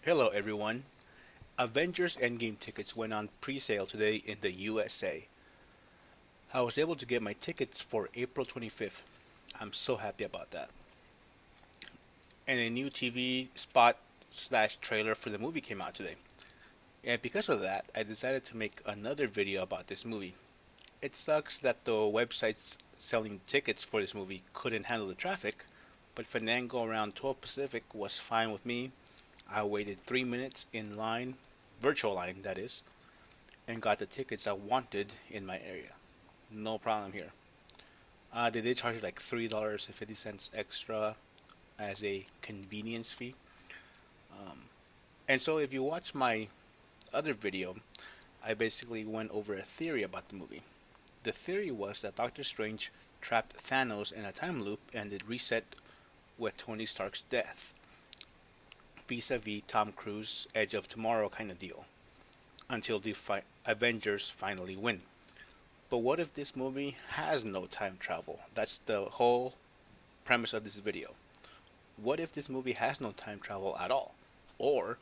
Hello everyone. Avengers Endgame tickets went on pre-sale today in the USA. I was able to get my tickets for April 25th. I'm so happy about that. And a new TV spot slash trailer for the movie came out today. And because of that, I decided to make another video about this movie. It sucks that the websites selling tickets for this movie couldn't handle the traffic, but Fandango around 12 Pacific was fine with me. I waited 3 minutes in line, virtual line that is, and got the tickets I wanted in my area. No problem here. They did charge like $3.50 extra as a convenience fee. And so if you watch my other video, I basically went over a theory about the movie. The theory was that Doctor Strange trapped Thanos in a time loop and it reset with Tony Stark's death, vis-a-vis Tom Cruise Edge of Tomorrow kind of deal, until the Avengers finally win. But what if this movie has no time travel? That's the whole premise of this video. What if this movie has no time travel at all? Or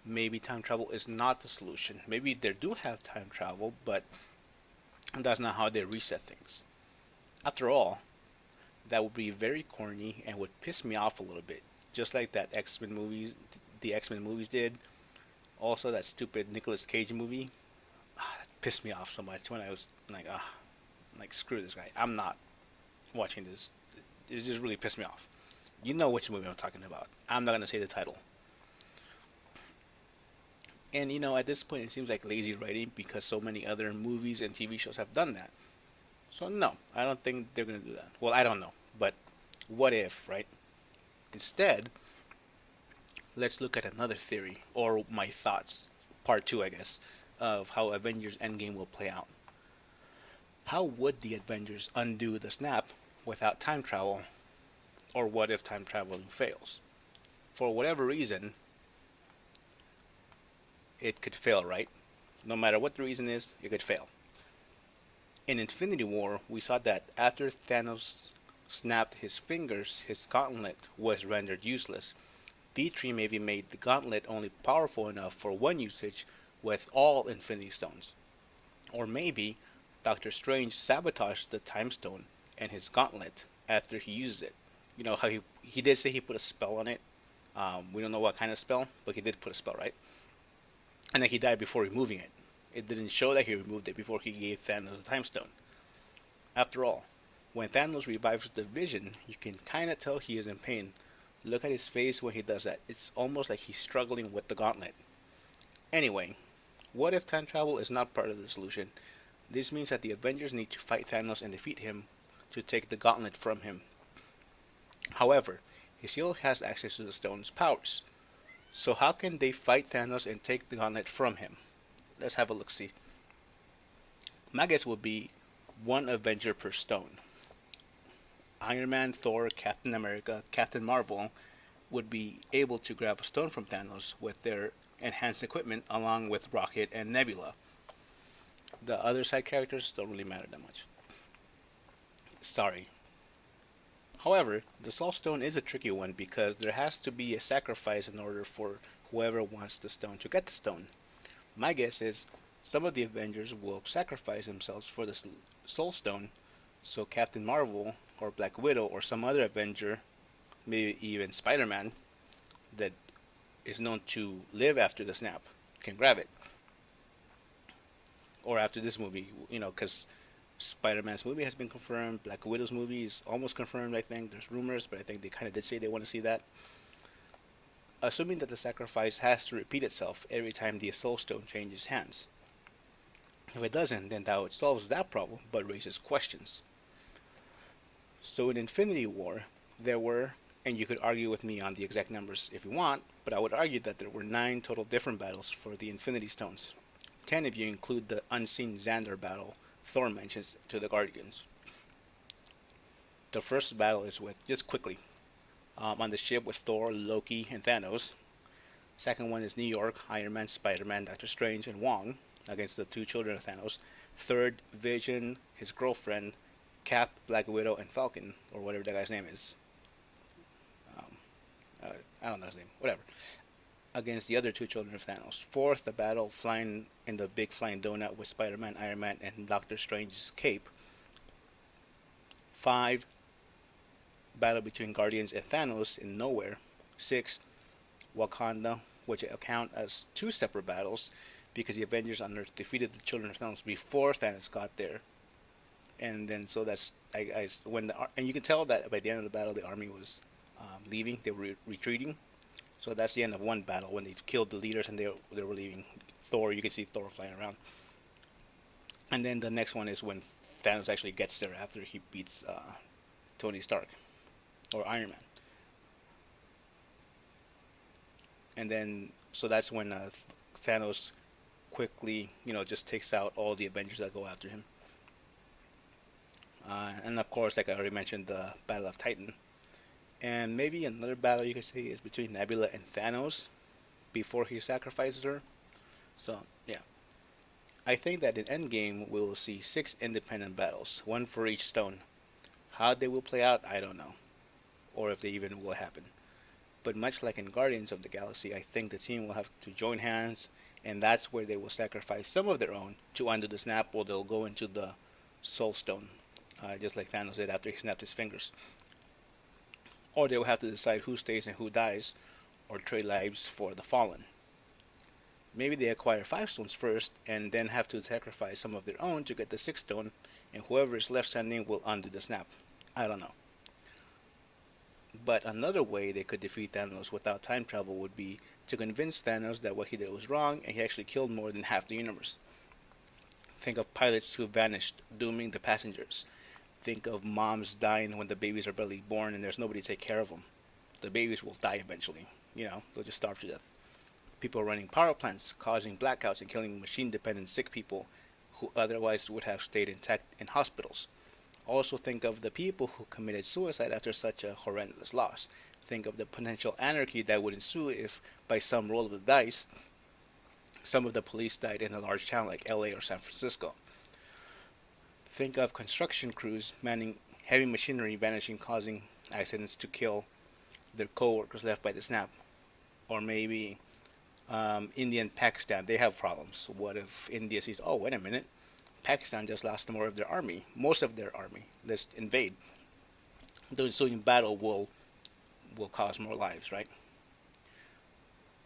maybe time travel is not the solution. Maybe they do have time travel, but that's not how they reset things. After all, that would be very corny and would piss me off a little bit. Just like that X-Men movies, the X-Men movies did. Also, that stupid Nicolas Cage movie that pissed me off so much when I was like screw this guy. I'm not watching this. It just really pissed me off. You know which movie I'm talking about. I'm not gonna say the title. And at this point, it seems like lazy writing because so many other movies and TV shows have done that. So no, I don't think they're gonna do that. Well, I don't know, but what if, right? Instead, let's look at another theory or my thoughts, part two, I guess, of how Avengers Endgame will play out. How would the Avengers undo the snap without time travel? Or what if time traveling fails? For whatever reason, it could fail, right? No matter what the reason is, it could fail. In Infinity War, we saw that after Thanos snapped his fingers, his gauntlet was rendered useless. D3 maybe made the gauntlet only powerful enough for one usage with all Infinity Stones. Or maybe Doctor Strange sabotaged the Time Stone and his gauntlet after he uses it. You know how he did say he put a spell on it. We don't know what kind of spell, but he did put a spell, right? And then he died before removing it. It didn't show that he removed it before he gave Thanos the Time Stone. After all, when Thanos revives the Vision, you can kinda tell he is in pain. Look at his face when he does that. It's almost like he's struggling with the gauntlet. Anyway, what if time travel is not part of the solution? This means that the Avengers need to fight Thanos and defeat him to take the gauntlet from him. However, he still has access to the stone's powers. So how can they fight Thanos and take the gauntlet from him? Let's have a look-see. My guess would be one Avenger per stone. Iron Man, Thor, Captain America, Captain Marvel would be able to grab a stone from Thanos with their enhanced equipment along with Rocket and Nebula. The other side characters don't really matter that much. Sorry. However, the Soul Stone is a tricky one because there has to be a sacrifice in order for whoever wants the stone to get the stone. My guess is some of the Avengers will sacrifice themselves for the Soul Stone, so Captain Marvel or Black Widow or some other Avenger, maybe even Spider-Man, that is known to live after the snap, can grab it. Or after this movie, because Spider-Man's movie has been confirmed, Black Widow's movie is almost confirmed, I think. There's rumors, but I think they kind of did say they want to see that. Assuming that the sacrifice has to repeat itself every time the Soul Stone changes hands. If it doesn't, then that solves that problem, but raises questions. So in Infinity War, there were, and you could argue with me on the exact numbers if you want, but I would argue that there were 9 total different battles for the Infinity Stones. 10 if you include the unseen Xandar battle Thor mentions to the Guardians. The first battle is with, just quickly, on the ship with Thor, Loki, and Thanos. Second one is New York, Iron Man, Spider-Man, Doctor Strange, and Wong against the 2 children of Thanos. Third, Vision, his girlfriend, Cap, Black Widow, and Falcon, or whatever that guy's name is. I don't know his name, whatever. against the other two children of Thanos. Fourth, the battle flying in the big flying donut with Spider-Man, Iron Man, and Doctor Strange's cape. Five, battle between Guardians and Thanos in nowhere. Six, Wakanda, which account as two separate battles because the Avengers on Earth defeated the children of Thanos before Thanos got there. And then so that's when and you can tell that by the end of the battle the army was leaving, they were retreating. So that's the end of one battle when they killed the leaders and they were leaving. Thor, you can see Thor flying around. And then the next one is when Thanos actually gets there after he beats Tony Stark or Iron Man. And then so that's when Thanos quickly, just takes out all the Avengers that go after him. And of course, like I already mentioned, the Battle of Titan. And maybe another battle you could say is between Nebula and Thanos before he sacrifices her. So, yeah. I think that in Endgame we'll see 6 independent battles, one for each stone. How they will play out, I don't know. Or if they even will happen. But much like in Guardians of the Galaxy, I think the team will have to join hands, and that's where they will sacrifice some of their own to undo the snap, or they'll go into the Soul Stone, just like Thanos did after he snapped his fingers. Or they will have to decide who stays and who dies, or trade lives for the fallen. Maybe they acquire 5 stones first, and then have to sacrifice some of their own to get the 6th stone, and whoever is left standing will undo the snap. I don't know. But another way they could defeat Thanos without time travel would be to convince Thanos that what he did was wrong and he actually killed more than half the universe. Think of pilots who vanished, dooming the passengers. Think of moms dying when the babies are barely born and there's nobody to take care of them. The babies will die eventually. They'll just starve to death. People running power plants, causing blackouts and killing machine-dependent sick people who otherwise would have stayed intact in hospitals. Also think of the people who committed suicide after such a horrendous loss. Think of the potential anarchy that would ensue if, by some roll of the dice, some of the police died in a large town like LA or San Francisco. Think of construction crews manning heavy machinery vanishing, causing accidents to kill their co-workers left by the snap. Or maybe India and Pakistan, they have problems. What if India sees, oh, wait a minute, Pakistan just lost most of their army. Let's invade. The ensuing battle will cause more lives, right?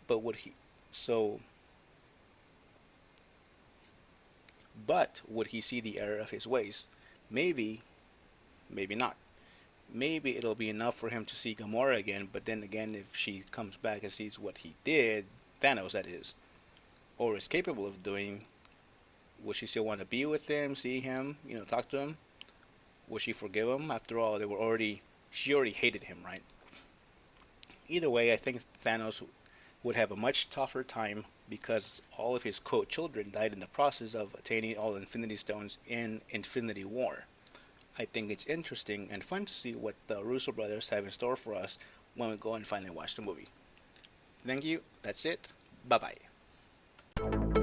But so would he see the error of his ways? Maybe, maybe not. Maybe it'll be enough for him to see Gamora again, but then again, if she comes back and sees what he did, Thanos that is, or is capable of doing, would she still want to be with him, see him, talk to him? Would she forgive him? After all, she already hated him, right? Either way, I think Thanos would have a much tougher time because all of his children died in the process of attaining all Infinity Stones in Infinity War. I think it's interesting and fun to see what the Russo brothers have in store for us when we go and finally watch the movie. Thank you. That's it. Bye-bye.